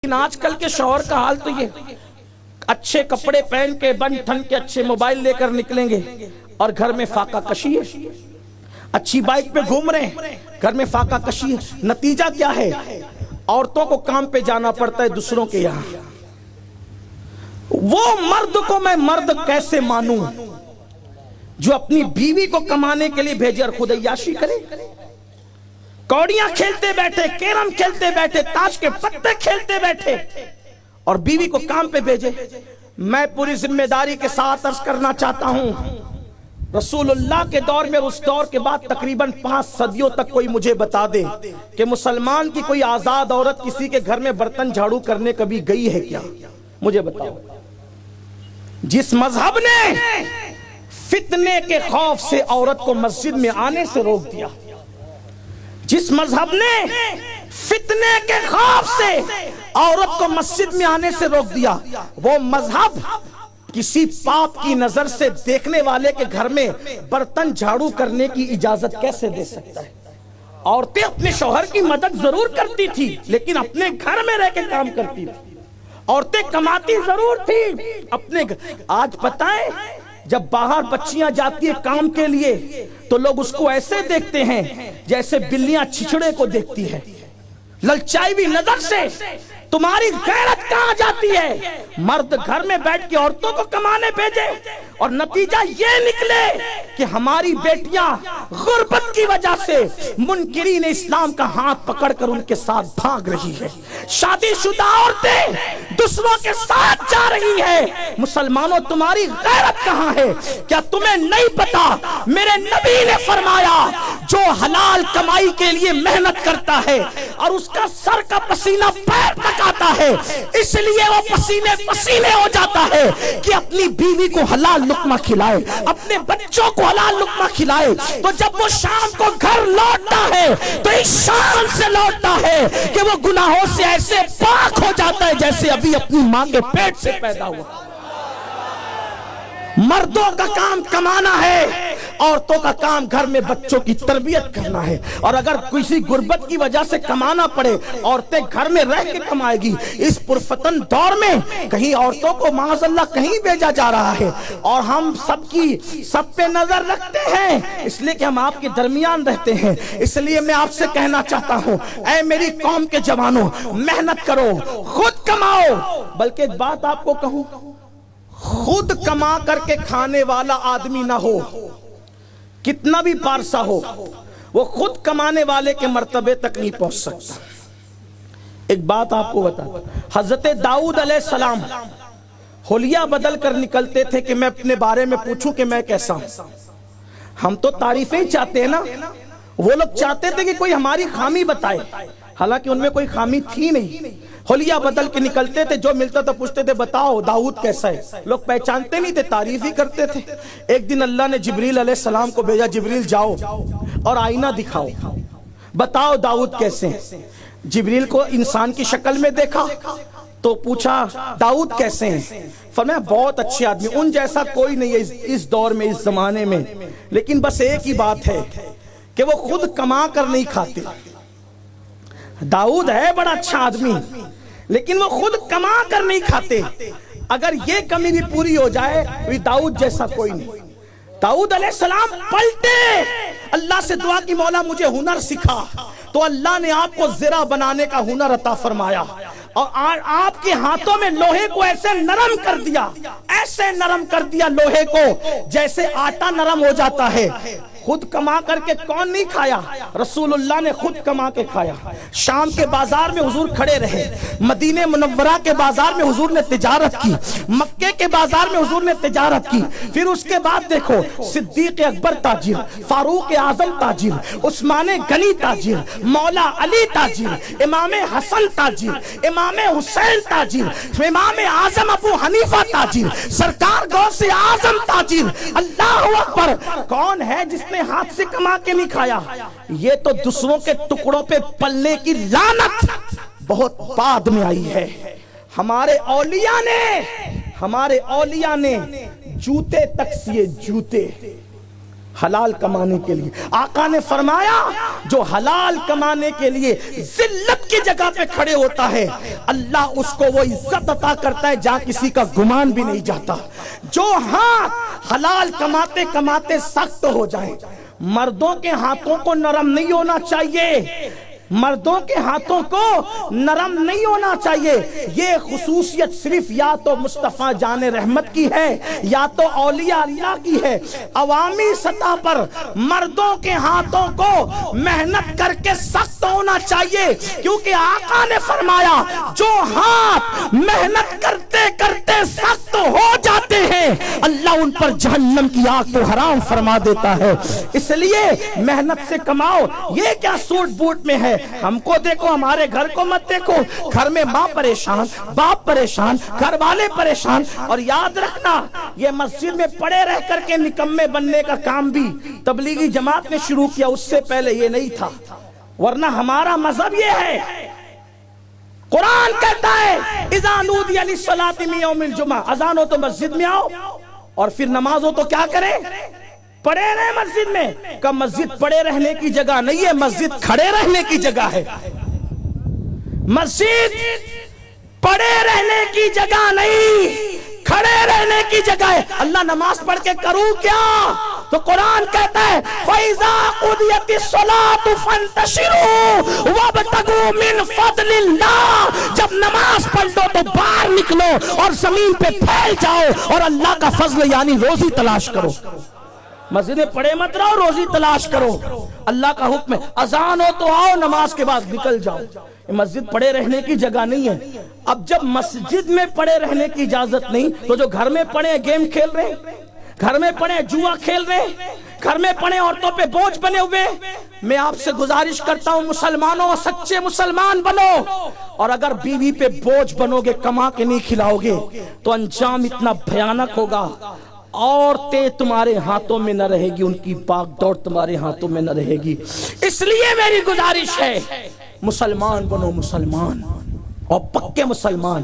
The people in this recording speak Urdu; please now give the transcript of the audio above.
لیکن آج کل کے شوہر کا حال تو یہ، اچھے کپڑے پہن کے بن ٹھن کے اچھے موبائل لے کر نکلیں گے اور گھر میں فاقہ کشی ہے، اچھی بائک پہ گھوم رہے ہیں، گھر میں فاقہ کشی ہے۔ نتیجہ کیا ہے؟ عورتوں کو کام پہ جانا پڑتا ہے دوسروں کے یہاں۔ وہ مرد کو میں مرد کیسے مانوں جو اپنی بیوی کو کمانے کے لیے بھیجے اور خود عیاشی کرے؟ کوڑیاں کھیلتے بیٹھے، کیرم کھیلتے بیٹھے، تاش کے پتے کھیلتے بیٹھے اور بیوی کو کام پہ بھیجے۔ میں پوری ذمہ داری کے ساتھ عرض کرنا چاہتا ہوں، رسول اللہ کے دور میں، اس دور کے بعد تقریباً 5 صدیوں تک کوئی مجھے بتا دے کہ مسلمان کی کوئی آزاد عورت کسی کے گھر میں برتن جھاڑو کرنے کبھی گئی ہے کیا؟ مجھے بتاؤ۔ جس مذہب نے فتنے کے خوف سے عورت کو مسجد میں آنے سے روک دیا، جس مذہب نے فتنے کے خوف سے عورت کو مسجد میں آنے سے روک دیا، وہ مذہب کسی پاپ کی نظر سے دیکھنے والے کے گھر میں برتن جھاڑو کرنے کی اجازت کیسے دے سکتا ہے؟ عورتیں اپنے شوہر کی مدد ضرور کرتی تھی لیکن اپنے گھر میں رہ کے کام کرتی تھی۔ عورتیں کماتی ضرور تھی اپنے گھر۔ آج پتہ ہے جب باہر بچیاں جاتی ہیں کام کے لیے تو لوگ اس کو ایسے دیکھتے ہیں جیسے بلیاں چھچڑے کو دیکھتی ہے، للچائی ہوئی نظر سے۔ تمہاری غیرت کہاں جاتی ہے؟ مرد گھر میں بیٹھ کے عورتوں کو کمانے بھیجے اور نتیجہ یہ نکلے کہ ہماری بیٹیاں غربت کی وجہ سے منکرین اسلام کا ہاتھ پکڑ کر ان کے ساتھ بھاگ رہی ہے، شادی شدہ عورتیں دوسروں کے ساتھ جا رہی ہے۔ مسلمانوں تمہاری غیرت کہاں ہے؟ کیا تمہیں نہیں پتا میرے نبی نے فرمایا جو حلال کمائی کے لیے محنت کرتا ہے اور اس کا سر کا پسینہ پیر تک آتا ہے، اس لیے وہ پسینے پسینے ہو جاتا ہے کہ اپنی بیوی کو حلال لقمہ کھلائے، اپنے بچوں کو حلال لقمہ کھلائے۔ تو جب وہ شام کو گھر لوٹتا ہے تو اس شان سے لوٹتا ہے کہ وہ گناہوں سے ایسے پاک ہو جاتا ہے جیسے ابھی اپنی ماں کے پیٹ سے پیدا ہوا۔ مردوں کا کام کمانا ہے، عورتوں کا کام گھر میں بچوں کی تربیت کرنا ہے۔ اور اگر کسی غربت کی وجہ سے کمانا پڑے، عورتیں گھر میں رہ کے کمائے گی۔ اس پرفتن دور میں کہیں عورتوں کو معاذ اللہ کہیں بھیجا جا رہا ہے اور ہم سب پہ نظر رکھتے ہیں اس لیے کہ ہم آپ کے درمیان رہتے ہیں۔ اس لیے میں آپ سے کہنا چاہتا ہوں، اے میری قوم کے جوانوں، محنت کرو، خود کماؤ۔ بلکہ ایک بات آپ کو کہوں، خود کما کر کے کھانے والا آدمی نہ ہو، کتنا بھی پارسا ہو، وہ خود کمانے والے کے مرتبے تک نہیں پہنچ سکتا۔ ایک بات آپ کو بتا، حضرت داؤد علیہ السلام حلیہ بدل کر نکلتے تھے کہ میں اپنے بارے میں پوچھوں کہ میں کیسا ہوں۔ ہم تو تعریفیں ہی چاہتے ہیں نا، وہ لوگ چاہتے تھے کہ کوئی ہماری خامی بتائے، حالانکہ ان میں کوئی خامی تھی نہیں۔ حلیہ بدل کے نکلتے تھے، جو ملتا تھا پوچھتے تھے بتاؤ داؤد کیسا ہے۔ لوگ پہچانتے نہیں تھے، تعریف ہی کرتے تھے۔ ایک دن اللہ نے جبریل علیہ السلام کو بھیجا، جبریل جاؤ اور آئینہ دکھاؤ، بتاؤ داؤد کیسے ہیں۔ جبریل کو انسان کی شکل میں دیکھا تو پوچھا داؤد کیسے ہیں؟ فرمایا بہت اچھے آدمی، ان جیسا کوئی نہیں ہے اس دور میں، اس زمانے میں، لیکن بس ایک ہی بات ہے کہ وہ خود کما کر نہیں کھاتے۔ داؤد ہے بڑا اچھا آدمی لیکن وہ خود کما کر نہیں کھاتے۔ اگر یہ کمی بھی پوری ہو جائے تو داؤد جیسا کوئی نہیں۔ داؤد علیہ السلام پلٹے، اللہ سے دعا کی مولا مجھے ہنر سکھا، تو اللہ نے آپ کو زرہ بنانے کا ہنر عطا فرمایا اور آپ کے ہاتھوں میں لوہے کو ایسے نرم کر دیا، ایسے نرم کر دیا لوہے کو جیسے آٹا نرم ہو جاتا ہے۔ خود کما کر کے کون نہیں کھایا؟ رسول اللہ نے خود کما کے کھایا۔ شام کے بازار میں حضور کھڑے رہے، مدینہ منورہ کے بازار میں حضور نے تجارت کی، مکے کے بازار میں حضور نے تجارت کی۔ پھر اس کے بعد دیکھو صدیق اکبر تاجر، فاروق اعظم تاجر، عثمان غنی تاجر، مولا علی تاجر، امام حسن تاجر، امام حسین تاجر، امام اعظم ابو حنیفہ تاجر، سرکار غوث اعظم تاجر۔ اللہ اکبر! کون ہے جس نے ہاتھ سے کما کے نہیں کھایا؟ یہ تو دوسروں کے ٹکڑوں پہ پلنے کی لعنت بہت بعد میں آئی ہے۔ ہمارے اولیاء نے جوتے تک سیے، جوتے حلال کمانے کے لیے. آقا نے فرمایا جو حلال کمانے کے لیے ذلت کی جگہ پہ کھڑے ہوتا ہے اللہ اس کو وہ عزت عطا کرتا ہے جہاں کسی کا گمان بھی نہیں جاتا. جو ہاتھ حلال کماتے کماتے سخت ہو جائیں. مردوں کے ہاتھوں کو نرم نہیں ہونا چاہیے, مردوں کے ہاتھوں کو نرم نہیں ہونا چاہیے. یہ خصوصیت صرف یا تو مصطفیٰ جان رحمت کی ہے یا تو اولیاء اللہ کی ہے. عوامی سطح پر مردوں کے ہاتھوں کو محنت کر کے سخت ہونا چاہیے, کیونکہ آقا نے فرمایا جو ہاتھ محنت کرتے کرتے سخت ہو جاتے ہیں اللہ ان پر جہنم کی آگ کو حرام فرما دیتا ہے. اس لیے محنت سے کماؤ. یہ کیا سوٹ بوٹ میں ہے, ہم کو دیکھو, ہمارے گھر کو مت دیکھو. گھر میں ماں پریشان, باپ پریشان, گھر والے پریشان. اور یاد رکھنا یہ مسجد میں پڑے رہ کر کے نکمے بننے کا کام بھی تبلیغی جماعت نے شروع کیا, اس سے پہلے یہ نہیں تھا. ورنہ ہمارا مذہب یہ ہے, قرآن کہتا ہے اذا نودی للصلاۃ من یوم الجمعہ, اذان ہو تو مسجد میں آؤ, اور پھر نماز ہو تو کیا کرے, پڑے رہے مسجد میں. کہ مسجد پڑے رہنے کی جگہ نہیں ہے, مسجد کھڑے رہنے کی جگہ ہے. مسجد پڑے رہنے کی جگہ نہیں, کھڑے رہنے کی جگہ ہے. اللہ نماز پڑھ کے کروں کیا, تو قرآن کہتا ہے فَإِذَا قُضِيَتِ الصَّلَاةُ فَانْتَشِرُوا وَابْتَغُوا مِنْ فَضْلِ اللَّهِ. جب نماز پڑھ لو تو باہر نکلو اور زمین پہ پھیل جاؤ اور اللہ کا فضل یعنی روزی تلاش کرو. مسجد میں پڑے مت رہو, روزی تلاش کرو. اللہ کا حکم ہے اذان ہو تو آؤ, نماز کے بعد نکل جاؤ. مسجد پڑے رہنے کی جگہ نہیں ہے. اب جب مسجد میں پڑے رہنے کی اجازت نہیں تو جو گھر میں پڑے گیم کھیل رہے, گھر میں پڑے جوا کھیل رہے, گھر میں پڑے عورتوں پہ بوجھ بنے ہوئے, میں آپ سے گزارش کرتا ہوں مسلمانوں سچے مسلمان بنو. اور اگر بیوی پہ بوجھ بنو گے, کما کے نہیں کھلاؤ گے, تو انجام اتنا بھیانک ہوگا. عورتیں تمہارے ہاتھوں میں نہ رہے گی, ان کی باغ دوڑ تمہارے ہاتھوں میں نہ رہے گی. اس لیے میری گزارش ہے مسلمان بنو, مسلمان اور پکے مسلمان.